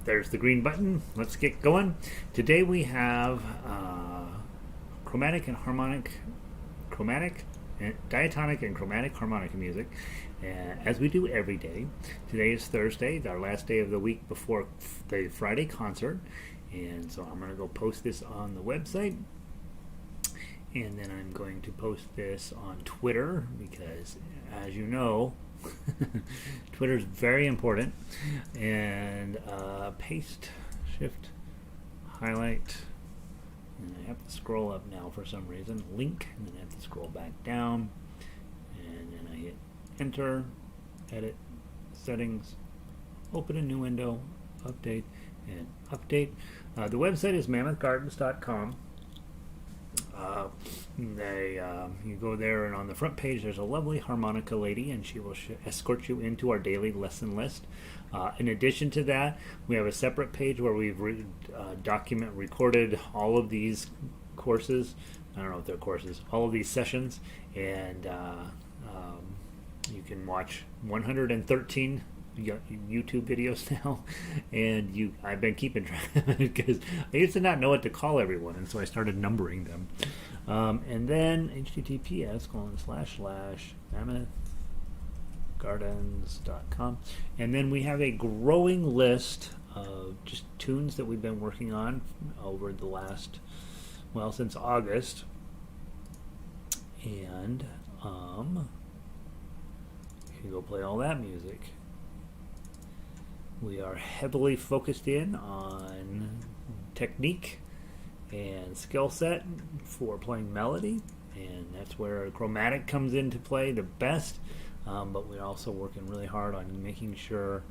there's the green button. Let's get going. Today we have chromatic and harmonic, chromatic, diatonic and chromatic harmonica music, as we do every day. Today is Thursday, our last day of the week before the Friday concert, and so I'm going to go post this on the website, and then I'm going to post this on Twitter because, as you know, Twitter is very important. And paste, shift, highlight, and I have to scroll up now for some reason. Link, and then I have to scroll back down, and then I hit enter, edit, settings, open a new window, update, and update. The website is mammothgardens.com. You go there, and on the front page there's a lovely harmonica lady, and she will escort you into our daily lesson list. In addition to that, we have a separate page where we've recorded all of these courses. I don't know if they're courses, all of these sessions, and you can watch 113 YouTube videos now, and I've been keeping track of it because I used to not know what to call everyone, and so I started numbering them. And then https://mammothgardens.com, and then we have a growing list of just tunes that we've been working on over the last, since August, and you can go play all that music. We are heavily focused in on technique and skill set for playing melody, and that's where chromatic comes into play the best, but we're also working really hard on making sure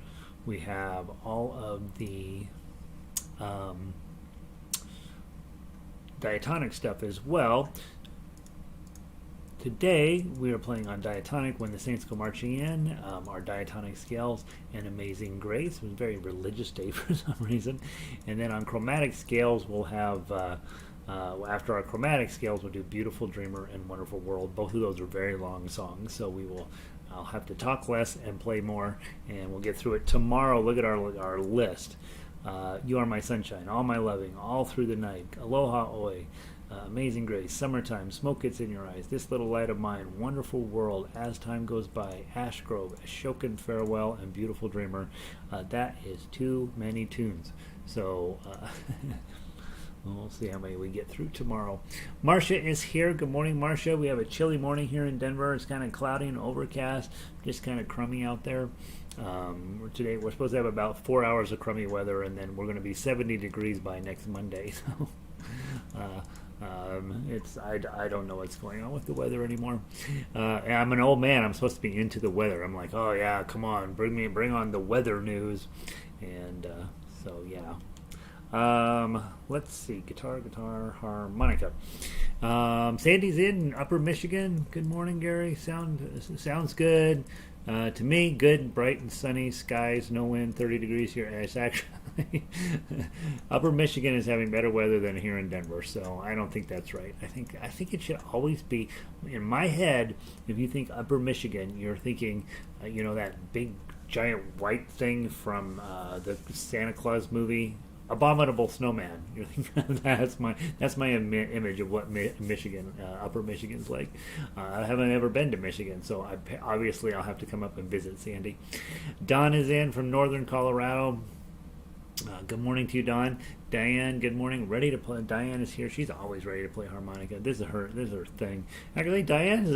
we have all of the diatonic stuff as well. Today we are playing on Diatonic, When the Saints Go Marching In, our Diatonic Scales, and Amazing Grace. It was a very religious day for some reason. And then on Chromatic Scales we'll have, after our Chromatic Scales, we'll do Beautiful Dreamer and Wonderful World. Both of those are very long songs, so I'll have to talk less and play more, and we'll get through it tomorrow. Look at our list. You Are My Sunshine, All My Loving, All Through the Night, Aloha Oi, Amazing Grace, Summertime, Smoke Gets in Your Eyes, This Little Light of Mine, Wonderful World, As Time Goes By, Ash Grove, Ashokan Farewell, and Beautiful Dreamer. That is too many tunes. So we'll see how many we get through tomorrow. Marcia is here. Good morning, Marcia. We have a chilly morning here in Denver. It's kind of cloudy and overcast, just kind of crummy out there. Today we're supposed to have about 4 hours of crummy weather, and then we're going to be 70 degrees by next Monday. So I don't know what's going on with the weather anymore. And I'm an old man. I'm supposed to be into the weather. I'm like, oh yeah, come on, bring on the weather news. And so yeah. Let's see, guitar, harmonica. Sandy's in Upper Michigan. Good morning, Gary. Sounds good. To me, good, bright and sunny skies, no wind, 30 degrees here. It's actually Upper Michigan is having better weather than here in Denver, so I don't think that's right. I think it should always be, in my head, if you think Upper Michigan, you're thinking, that big giant white thing from the Santa Claus movie, Abominable Snowman. You're thinking that's my image of what Michigan, Upper Michigan's like. I haven't ever been to Michigan, so obviously I'll have to come up and visit Sandy. Don is in from northern Colorado. Good morning to you, Don. Diane, good morning. Ready to play. Diane is here. She's always ready to play harmonica. This is her thing. Actually, Diane is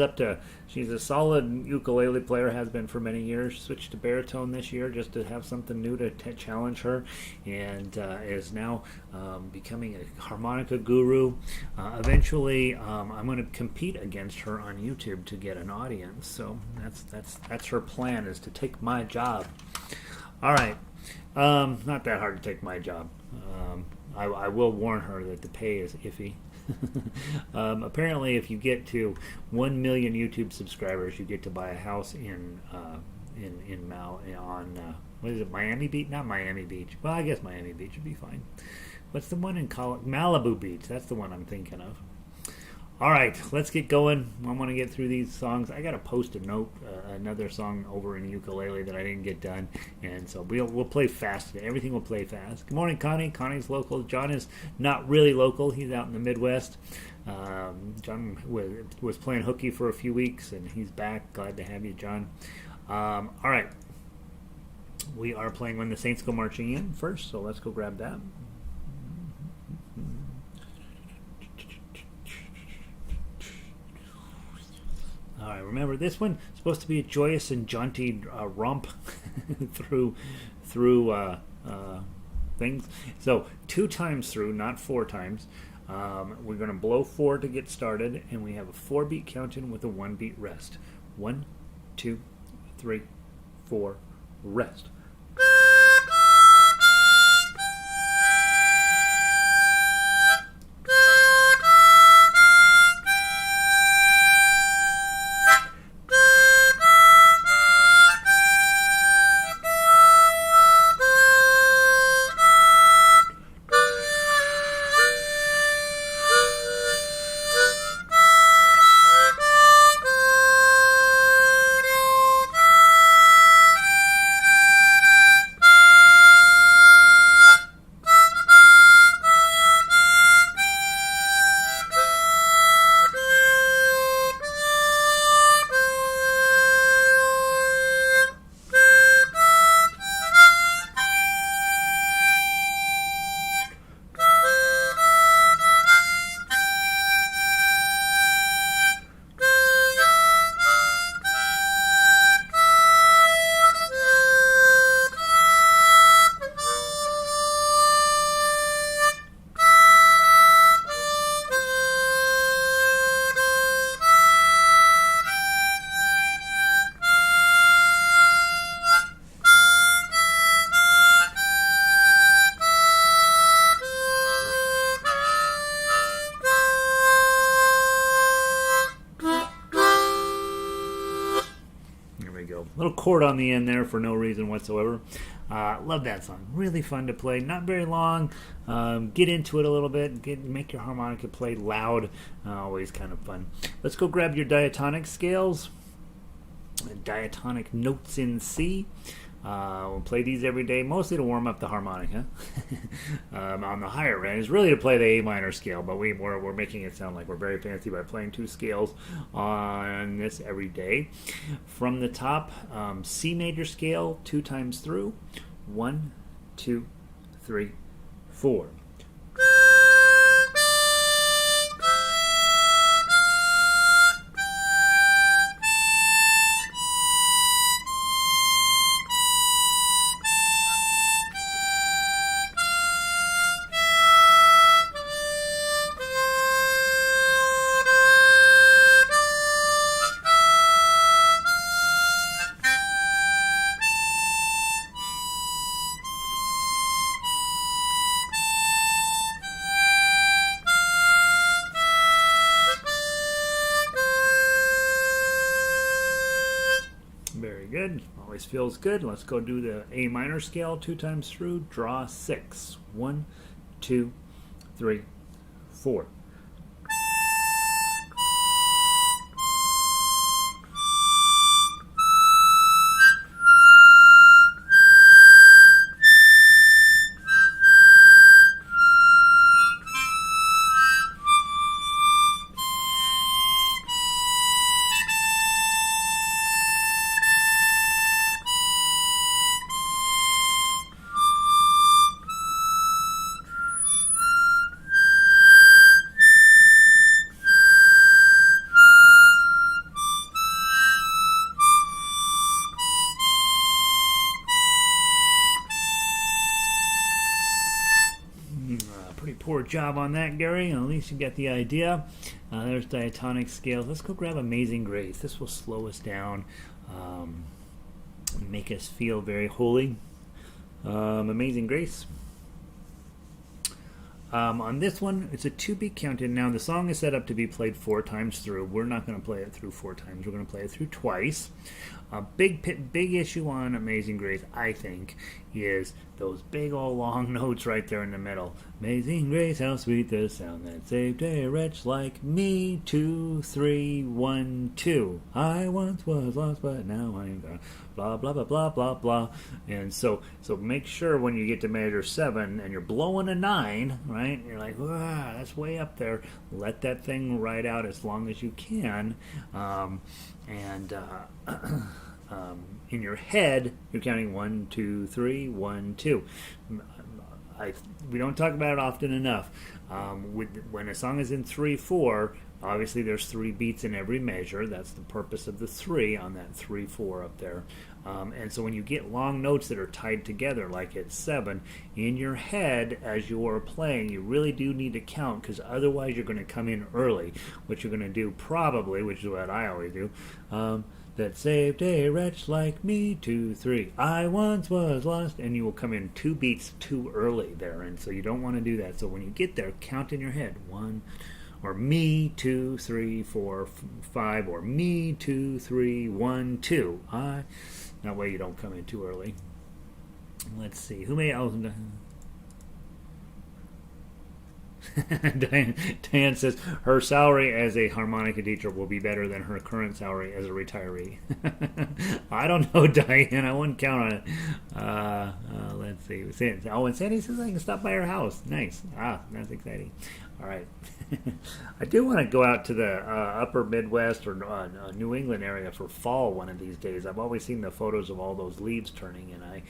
she's a solid ukulele player, has been for many years. Switched to baritone this year just to have something new to challenge her, and is now becoming a harmonica guru. Eventually, I'm going to compete against her on YouTube to get an audience. So that's her plan, is to take my job. All right. Not that hard to take my job. I will warn her that the pay is iffy. Apparently, if you get to 1 million YouTube subscribers, you get to buy a house in what is it, Miami Beach? Not Miami Beach. Well, I guess Miami Beach would be fine. What's the one in Malibu Beach? That's the one I'm thinking of. All right, let's get going. I want to get through these songs. I got to post a note, another song over in ukulele that I didn't get done, and so we'll play fast today. Everything will play fast. Good morning, Connie. Connie's local. John is not really local. He's out in the Midwest. John was playing hooky for a few weeks, and he's back. Glad to have you, John. All right, we are playing When the Saints Go Marching In first, so let's go grab that. All right, remember this one is supposed to be a joyous and jaunty romp through things. So 2 times through, not 4 times. We're going to blow 4 to get started, and we have a 4-beat count in with a 1-beat rest. 1, 2, 3, 4, rest. Little chord on the end there for no reason whatsoever. Love that song. Really fun to play. Not very long. Get into it a little bit. Make your harmonica play loud. Always kind of fun. Let's go grab your diatonic scales. Diatonic notes in C. We'll play these every day, mostly to warm up the harmonica. On the higher end is really to play the A minor scale, but we're making it sound like we're very fancy by playing 2 scales on this every day. From the top, C major scale 2 times through. 1, 2, 3, 4. Good. Always feels good. Let's go do the A minor scale 2 times through. Draw 6. 1, 2, 3, 4. Poor job on that, Gary. At least you get the idea. There's diatonic scales. Let's go grab Amazing Grace. This will slow us down, make us feel very holy. Amazing Grace. On this one, it's a to be counted. Now, the song is set up to be played 4 times through. We're not going to play it through 4 times. We're going to play it through twice. A big issue on Amazing Grace, I think, is those big old long notes right there in the middle. Amazing Grace, how sweet the sound that saved a wretch like me. 2, 3, 1, 2. I once was lost, but now I'm gone. Blah blah blah blah blah blah. And so make sure when you get to measure 7 and you're blowing a 9, right? You're like, wow, that's way up there. Let that thing ride out as long as you can, in your head, you're counting 1, 2, 3, 1, 2. We don't talk about it often enough. When a song is in 3/4, obviously there's 3 beats in every measure. That's the purpose of the 3 on that 3/4 up there. And so when you get long notes that are tied together, like at 7, in your head as you are playing, you really do need to count, because otherwise you're going to come in early. What you're going to do probably, which is what I always do, that saved a wretch like me, 2, 3. I once was lost, and you will come in 2 beats too early there, and so you don't want to do that. So when you get there, count in your head 1, or me 2, 3, 4, 5, or me 2, 3, 1, 2. That way you don't come in too early. Let's see who may. Diane says her salary as a harmonica teacher will be better than her current salary as a retiree. I don't know, Diane. I wouldn't count on it. Let's see. And Sandy says I can stop by her house. Nice. That's exciting. All right. I do want to go out to the upper Midwest or New England area for fall one of these days. I've always seen the photos of all those leaves turning, and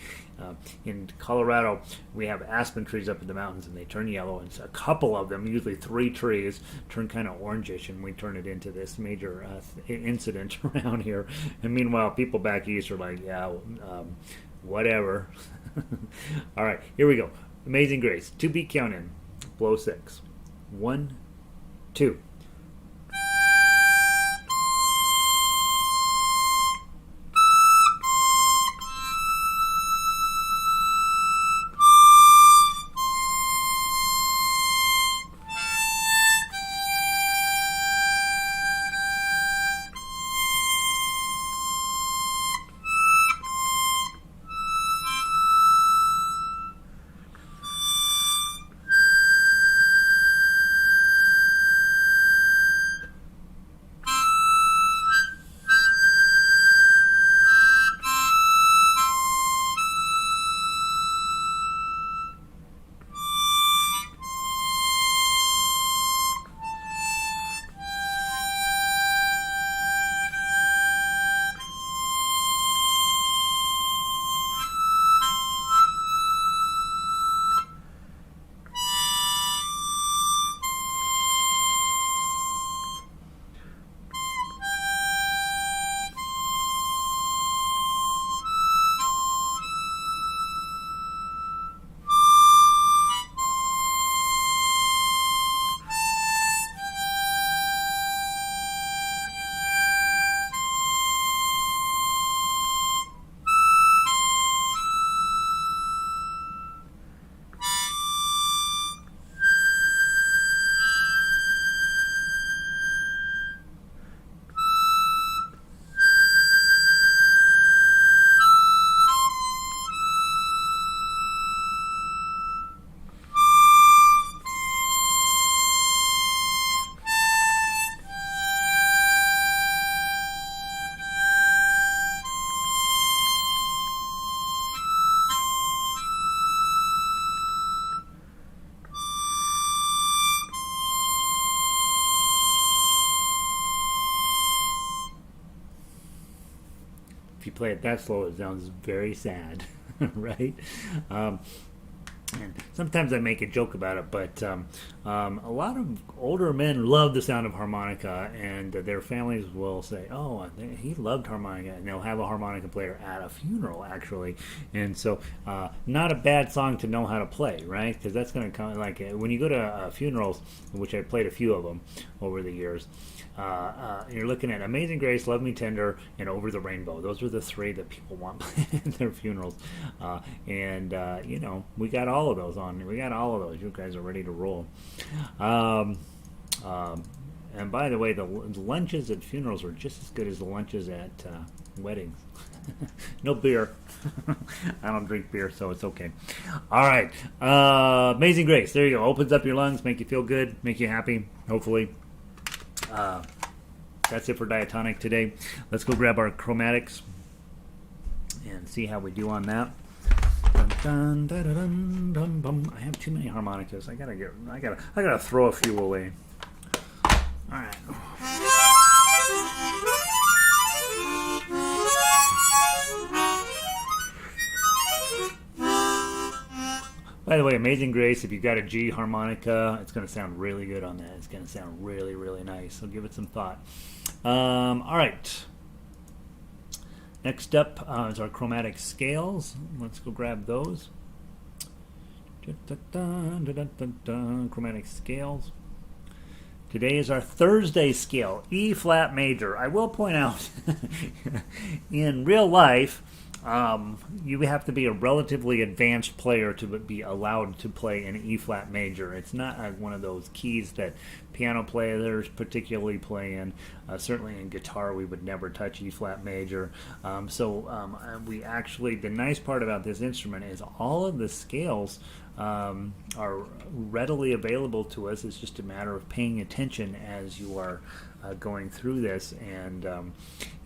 in Colorado we have aspen trees up in the mountains, and they turn yellow, and a couple of them, usually 3 trees, turn kind of orangish, and we turn it into this major incident around here. And meanwhile, people back east are like, yeah, whatever. All right, here we go. Amazing Grace, 2 beat count in, blow 6. 1, 2. If you play it that slow, it sounds very sad, right? And sometimes I make a joke about it, but a lot of older men love the sound of harmonica, and their families will say, oh, he loved harmonica, and they'll have a harmonica player at a funeral, actually. And so not a bad song to know how to play, right? Because that's going to come, like when you go to funerals, which I played a few of them over the years, you're looking at Amazing Grace, Love Me Tender, and Over the Rainbow. Those are the 3 that people want playing at their funerals. We got all of those on. We got all of those. You guys are ready to roll. Um, and by the way, the lunches at funerals are just as good as the lunches at weddings. No beer. I don't drink beer, so it's okay. All right. Amazing Grace. There you go. Opens up your lungs, make you feel good, make you happy, hopefully. That's it for Diatonic today. Let's go grab our chromatics and see how we do on that. Dun, dun, dun, dun, dun, dun. I have too many harmonicas. I gotta throw a few away. All right. By the way, Amazing Grace, if you've got a G harmonica, it's going to sound really good on that. It's going to sound really, really nice. So give it some thought. All right. Next up is our Chromatic Scales. Let's go grab those. Chromatic Scales. Today is our Thursday scale, E flat major. I will point out, in real life, you have to be a relatively advanced player to be allowed to play an E flat major. It's not one of those keys that piano players particularly play in. Certainly in guitar, we would never touch E flat major. We actually, the nice part about this instrument is all of the scales are readily available to us. It's just a matter of paying attention as you are going through this. And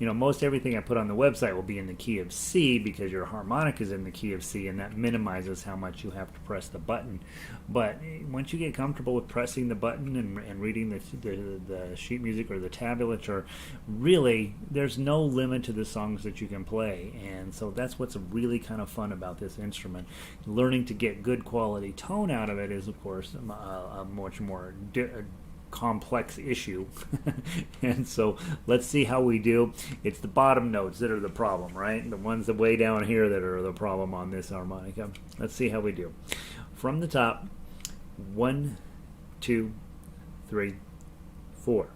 most everything I put on the website will be in the key of C because your harmonic is in the key of C, and that minimizes how much you have to press the button. But once you get comfortable with pressing the button and reading the sheet music or the tablature, really there's no limit to the songs that you can play. And so that's what's really kind of fun about this instrument. Learning to get good quality tone out of it is, of course, a much more complex issue. And so let's see how we do. It's the bottom notes that are the problem, right? The ones that way down here that are the problem on this harmonica. Let's see how we do. From the top, 1, 2, 3, 4.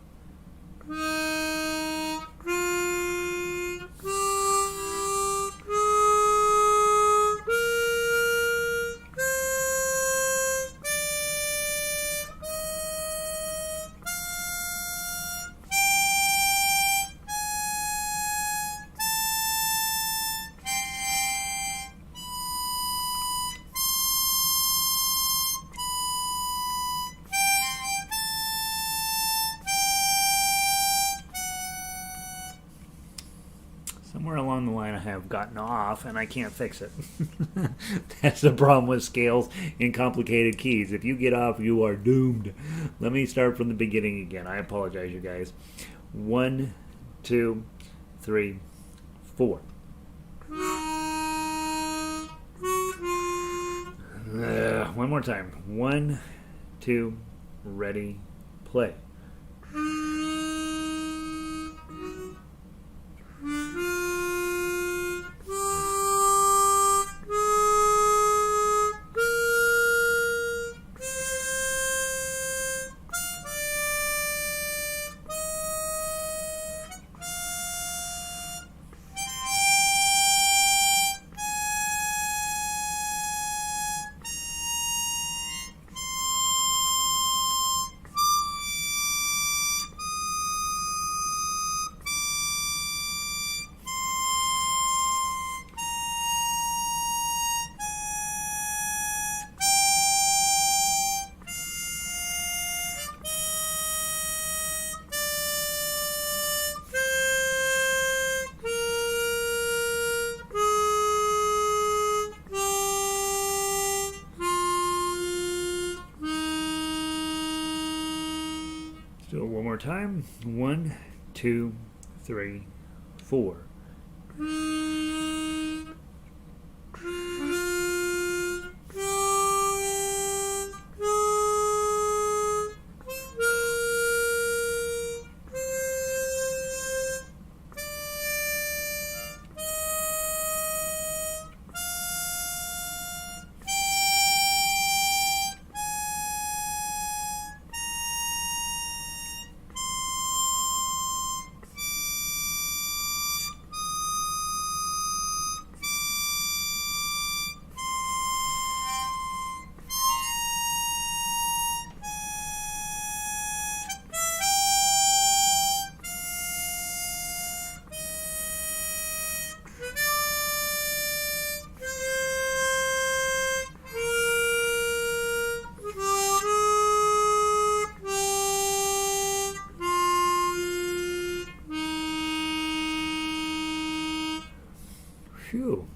Somewhere along the line I have gotten off and I can't fix it. That's the problem with scales in complicated keys. If you get off, you are doomed. Let me start from the beginning again. I apologize, you guys. 1, 2, 3, 4. One more time. 1, 2, ready, play. So one more time. 1, 2, 3, 4.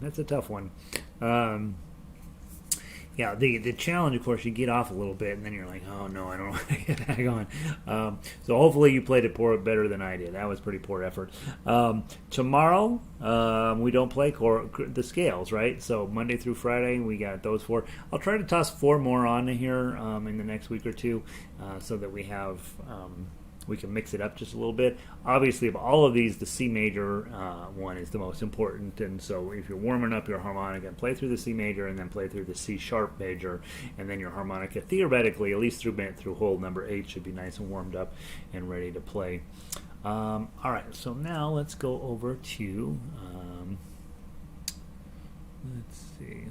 That's a tough one. Um, yeah, the challenge, of course, you get off a little bit, and then you're like, oh no, I don't want to get back on. So hopefully you played it better than I did. That was pretty poor effort. Tomorrow, we don't play the scales, right? So Monday through Friday, we got those four. I'll try to toss four more on here in the next week or two, so that we have. We can mix it up just a little bit. Obviously, of all of these, the C major one is the most important. And so if you're warming up your harmonica, play through the C major and then play through the C sharp major. And then your harmonica, theoretically, at least through hole number 8, should be nice and warmed up and ready to play. All right, so now let's go over to, let's see.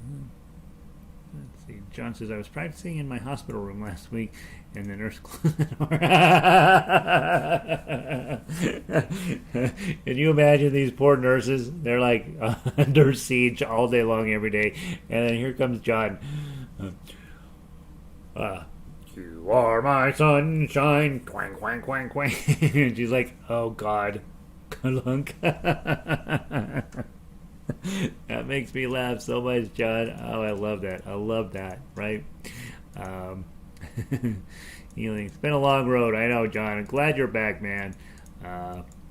John says, I was practicing in my hospital room last week, and the nurse closed the door. Can you imagine these poor nurses? They're like under siege all day long, every day. And then here comes John. You are my sunshine. Twang, twang, twang, twang. And she's like, oh, God. Kalunk. That makes me laugh so much, John. Oh, I love that. I love that, right? It's been a long road. I know, John. I'm glad you're back, man.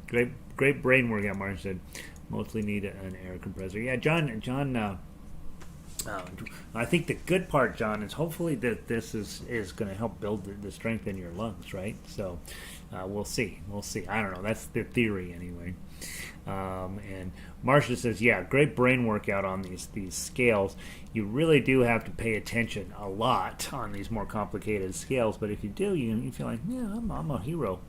Great brain workout, Martin said. Mostly need an air compressor. Yeah, John. I think the good part, John, is hopefully that this is going to help build the strength in your lungs, right? So we'll see. I don't know. That's the theory, anyway. And Marcia says, yeah, great brain workout on these scales. You really do have to pay attention a lot on these more complicated scales, but if you do, you feel like, yeah, I'm a hero,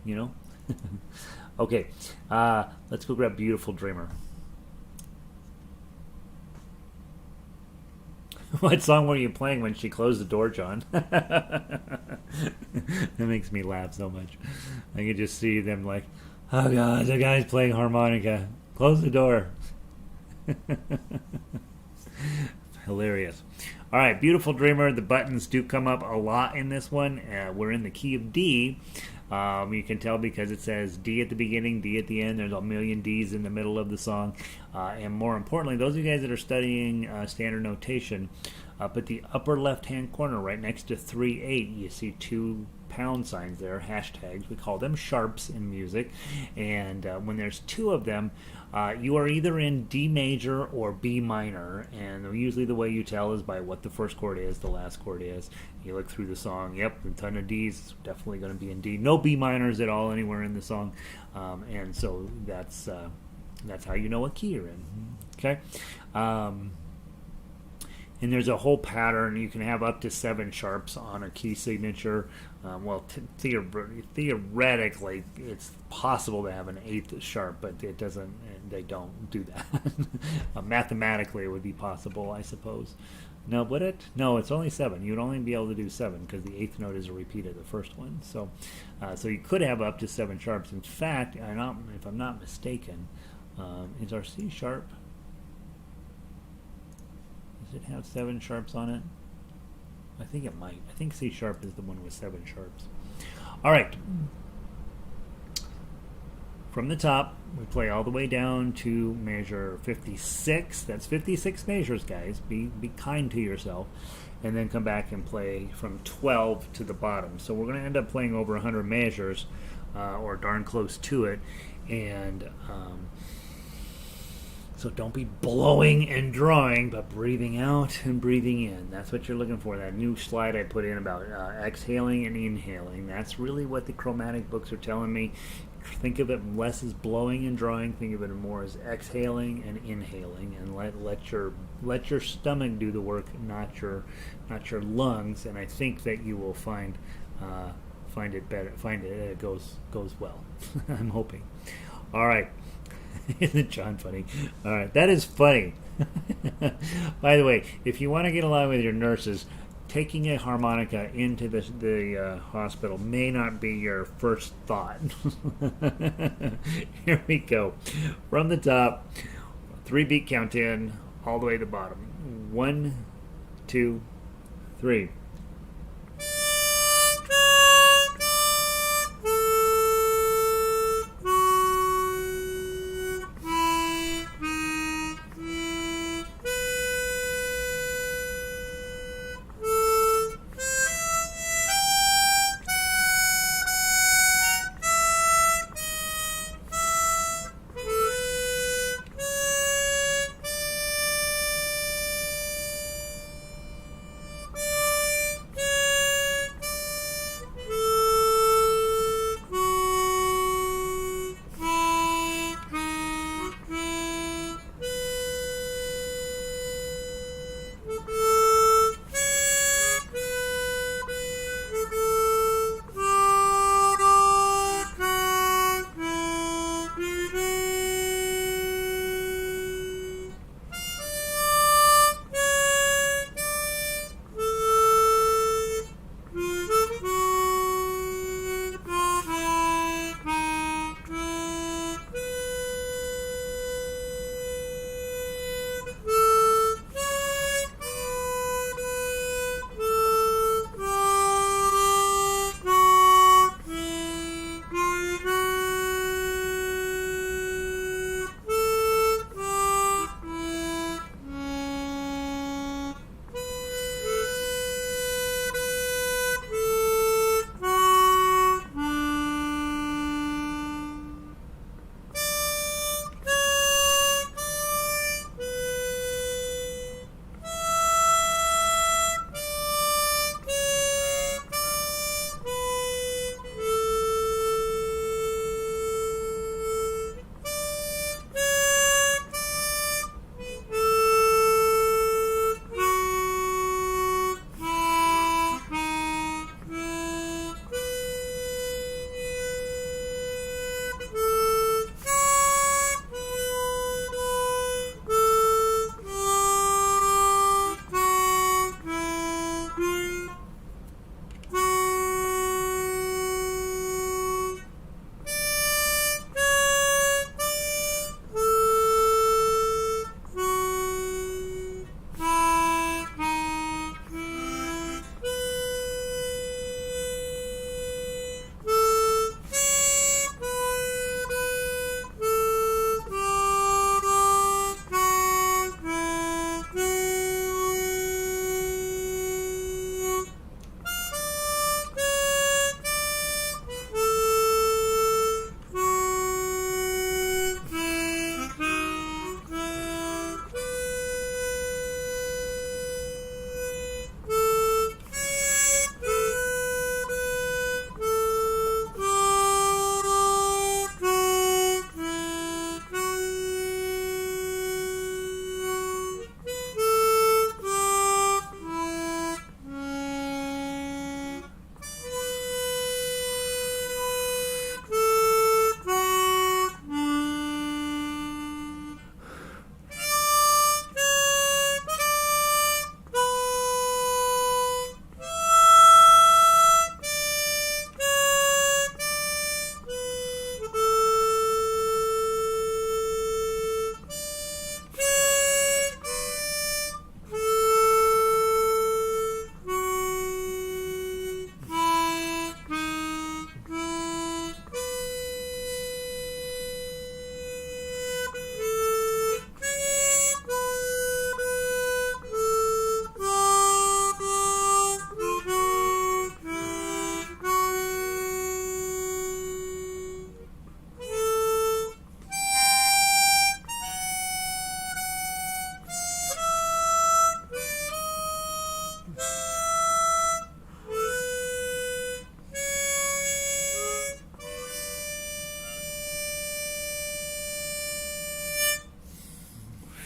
Okay, let's go grab Beautiful Dreamer. What song were you playing when she closed the door, John? That makes me laugh so much. I can just see them like, oh God, the guy's playing harmonica. Close the door. Hilarious. All right, Beautiful Dreamer. The buttons do come up a lot in this one. We're in the key of D. You can tell because it says D at the beginning, D at the end. There's a million Ds in the middle of the song. And more importantly, those of you guys that are studying standard notation, up at the upper left-hand corner, right next to 3-8, you see 2 pound signs there, hashtags. We call them sharps in music. And when there's 2 of them, you are either in D major or B minor. And usually the way you tell is by what the first chord is, the last chord is. You look through the song, yep, a ton of Ds, definitely going to be in D. No B minors at all anywhere in the song. And so that's how you know what key you're in. Okay? And there's a whole pattern. You can have up to 7 sharps on a key signature. Theoretically, it's possible to have an 8th sharp, but it doesn't. They don't do that. Mathematically, it would be possible, I suppose. No, would it? No, it's only 7. You'd only be able to do 7 because the 8th note is a repeat of the first one. So you could have up to 7 sharps. In fact, if I'm not mistaken, is our C sharp? Does it have 7 sharps on it? I think it might. I think C sharp is the one with 7 sharps. All right. From the top, we play all the way down to measure 56. That's 56 measures, guys. Be kind to yourself. And then come back and play from 12 to the bottom. So we're going to end up playing over 100 measures, or darn close to it. And so don't be blowing and drawing, but breathing out and breathing in. That's what you're looking for. That new slide I put in about exhaling and inhaling. That's really what the chromatic books are telling me. Think of it less as blowing and drawing. Think of it more as exhaling and inhaling, and let your stomach do the work, not your lungs. And I think that you will find it better. Find it goes well. I'm hoping. All right. Isn't John funny? All right, that is funny. By the way, if you want to get along with your nurses, taking a harmonica into the hospital may not be your first thought. Here we go. From the top, 3-beat count in, all the way to the bottom. 1, 2, 3.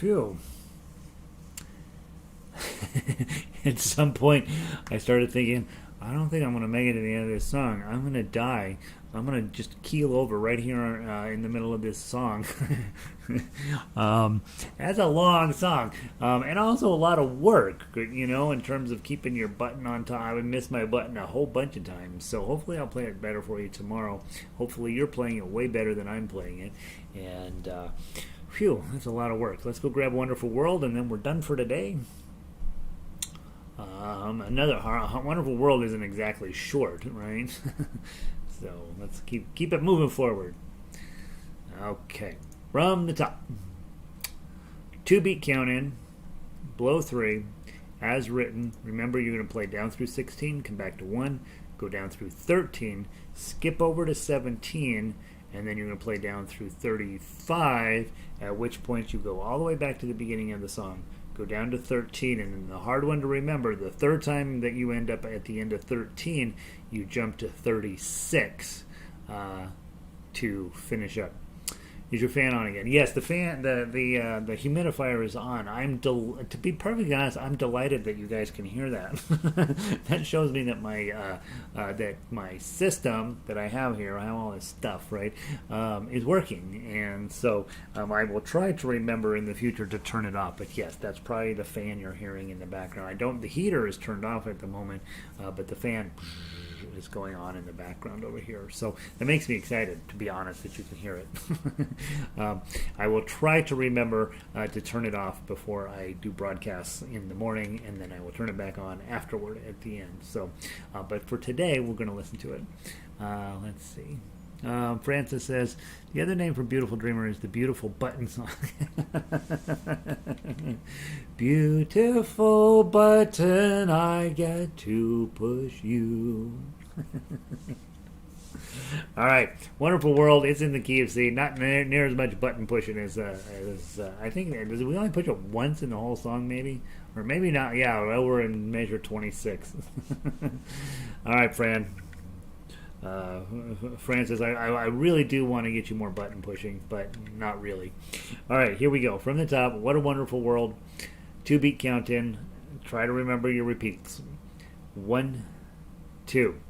Phew. At some point, I started thinking, I don't think I'm going to make it to the end of this song. I'm going to die. I'm going to just keel over right here in the middle of this song. That's a long song. And also a lot of work, in terms of keeping your button on top. I would miss my button a whole bunch of times. So hopefully I'll play it better for you tomorrow. Hopefully you're playing it way better than I'm playing it. And, phew, that's a lot of work. Let's go grab Wonderful World, and then we're done for today. Another Wonderful World isn't exactly short, right? So let's keep it moving forward. Okay, from the top. 2-beat count in, blow 3, as written. Remember, you're going to play down through 16, come back to 1, go down through 13, skip over to 17, and then you're going to play down through 35, at which point you go all the way back to the beginning of the song. Go down to 13, and then the hard one to remember, the third time that you end up at the end of 13, you jump to 36 to finish up. Is your fan on again? Yes, the fan, the humidifier is on. To be perfectly honest, I'm delighted that you guys can hear that. That shows me that my system that I have here, I have all this stuff, right, is working, and so I will try to remember in the future to turn it off. But yes, that's probably the fan you're hearing in the background. The heater is turned off at the moment, but the fan is going on in the background over here. So that makes me excited, to be honest, that you can hear it. I will try to remember to turn it off before I do broadcasts in the morning, and then I will turn it back on afterward at the end. So, but for today, we're going to listen to it. Let's see. Francis says, the other name for Beautiful Dreamer is the Beautiful Button Song. Beautiful button, I get to push you. All right, Wonderful World. It's in the key of C. Not near as much button pushing as I think. Does we only push it once in the whole song, maybe, or maybe not? Yeah, well, we're in measure 26. All right, Fran. Francis, I really do want to get you more button pushing, but not really. All right, here we go. From the top, What a Wonderful World. 2-beat count in. Try to remember your repeats. 1, 2.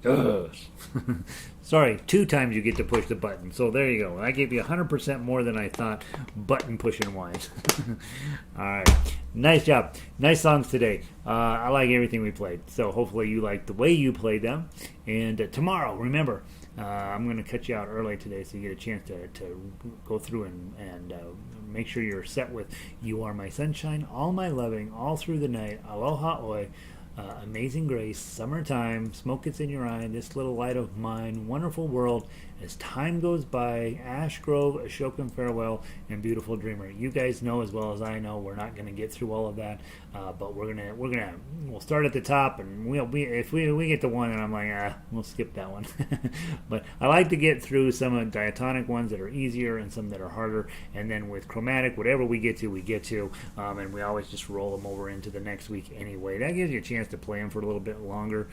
Ugh. Sorry, 2 times you get to push the button. So there you go. I gave you 100% more than I thought button pushing wise. All right. Nice job. Nice songs today. I like everything we played. So hopefully you like the way you played them. And tomorrow, remember, I'm going to cut you out early today so you get a chance to go through and make sure you're set with You Are My Sunshine, All My Loving, All Through the Night, Aloha Oi, Amazing Grace, Summertime, Smoke It's in Your Eye, This Little Light of Mine, Wonderful World, As Time Goes By, Ash Grove, Ashokan Farewell, and Beautiful Dreamer. You guys know as well as I know we're not going to get through all of that, but we'll start at the top, and if we get to one, and I'm like, we'll skip that one. But I like to get through some of the diatonic ones that are easier and some that are harder, and then with chromatic, whatever we get to, and we always just roll them over into the next week anyway. That gives you a chance to play them for a little bit longer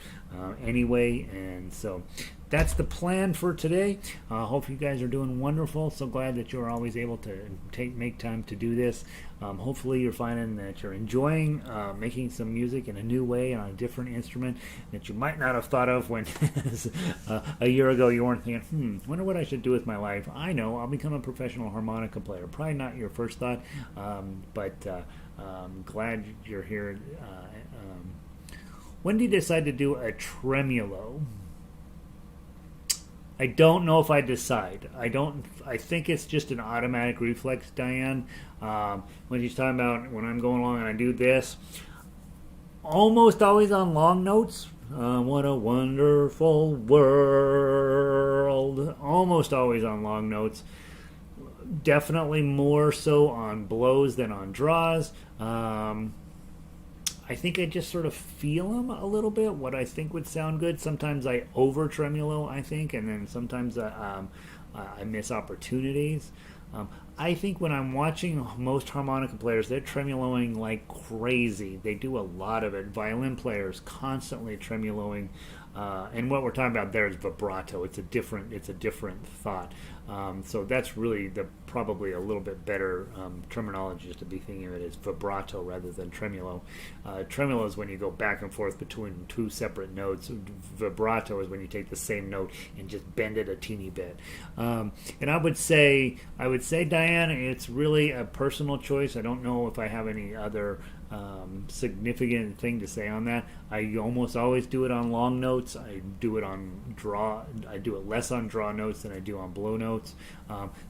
anyway, and so that's the plan for today. Hope you guys are doing wonderful. So glad that you're always able to make time to do this. Hopefully you're finding that you're enjoying making some music in a new way on a different instrument that you might not have thought of when a year ago you weren't thinking, wonder what I should do with my life. I know, I'll become a professional harmonica player. Probably not your first thought, but glad you're here. When did you decide to do a tremulo? I don't know if I decide. I think it's just an automatic reflex, Diane. When she's talking about when I'm going along and I do this, almost always on long notes. What a wonderful world. Almost always on long notes. Definitely more so on blows than on draws. I think I just sort of feel them a little bit, what I think would sound good. Sometimes I over tremulo, I think, and then sometimes I miss opportunities. I think when I'm watching most harmonica players, they're tremuloing like crazy. They do a lot of it. Violin players constantly tremuloing, and what we're talking about there is vibrato. It's a different thought. So that's really probably a little bit better terminology just to be thinking of it as vibrato rather than tremulo. Tremulo is when you go back and forth between 2 separate notes. Vibrato is when you take the same note and just bend it a teeny bit. And I would say, Diane, it's really a personal choice. I don't know if I have any other significant thing to say on that. I almost always do it on long notes. I do it less on draw notes than I do on blow notes.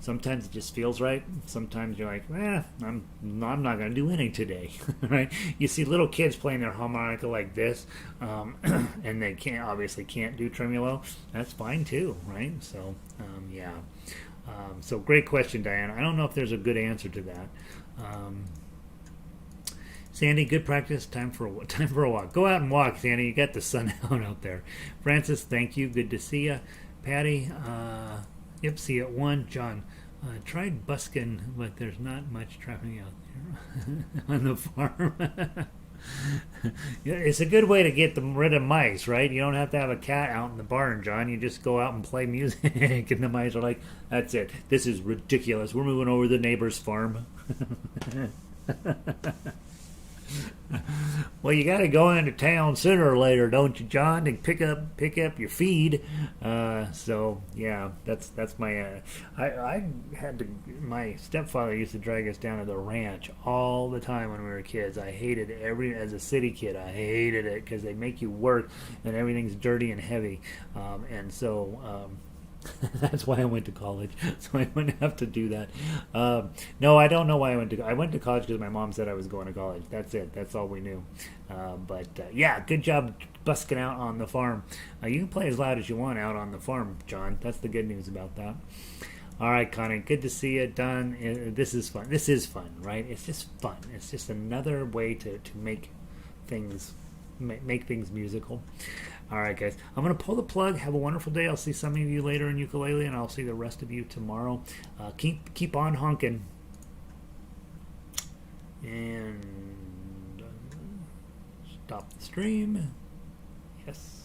Sometimes it just feels right. Sometimes you're like, I'm not going to do any today, right? You see little kids playing their harmonica like this, and they obviously can't do tremulo. That's fine too, right? So, yeah. So great question, Diane. I don't know if there's a good answer to that. Sandy, good practice. Time for a walk. Go out and walk, Sandy. You got the sun out there. Francis, thank you. Good to see you. Patty, yep, see you at 1. John, tried busking, but there's not much traffic out there on the farm. Yeah, it's a good way to get rid of mice, right? You don't have to have a cat out in the barn, John. You just go out and play music, and the mice are like, that's it. This is ridiculous. We're moving over to the neighbor's farm. Well, you got to go into town sooner or later, don't you, John, to pick up your feed. So yeah, that's my. I had to. My stepfather used to drag us down to the ranch all the time when we were kids. I hated as a city kid. I hated it because they make you work and everything's dirty and heavy, and so. That's why I went to college, so I wouldn't have to do that. No, I don't know why I went to college because my mom said I was going to college. That's it. That's all we knew. But yeah, good job busking out on the farm. You can play as loud as you want out on the farm, John. That's the good news about that. All right, Connie, good to see you. Don, this is fun. This is fun, right? It's just fun. It's just another way to make things musical. All right, guys. I'm going to pull the plug. Have a wonderful day. I'll see some of you later in ukulele, and I'll see the rest of you tomorrow. Keep on honking. And stop the stream. Yes.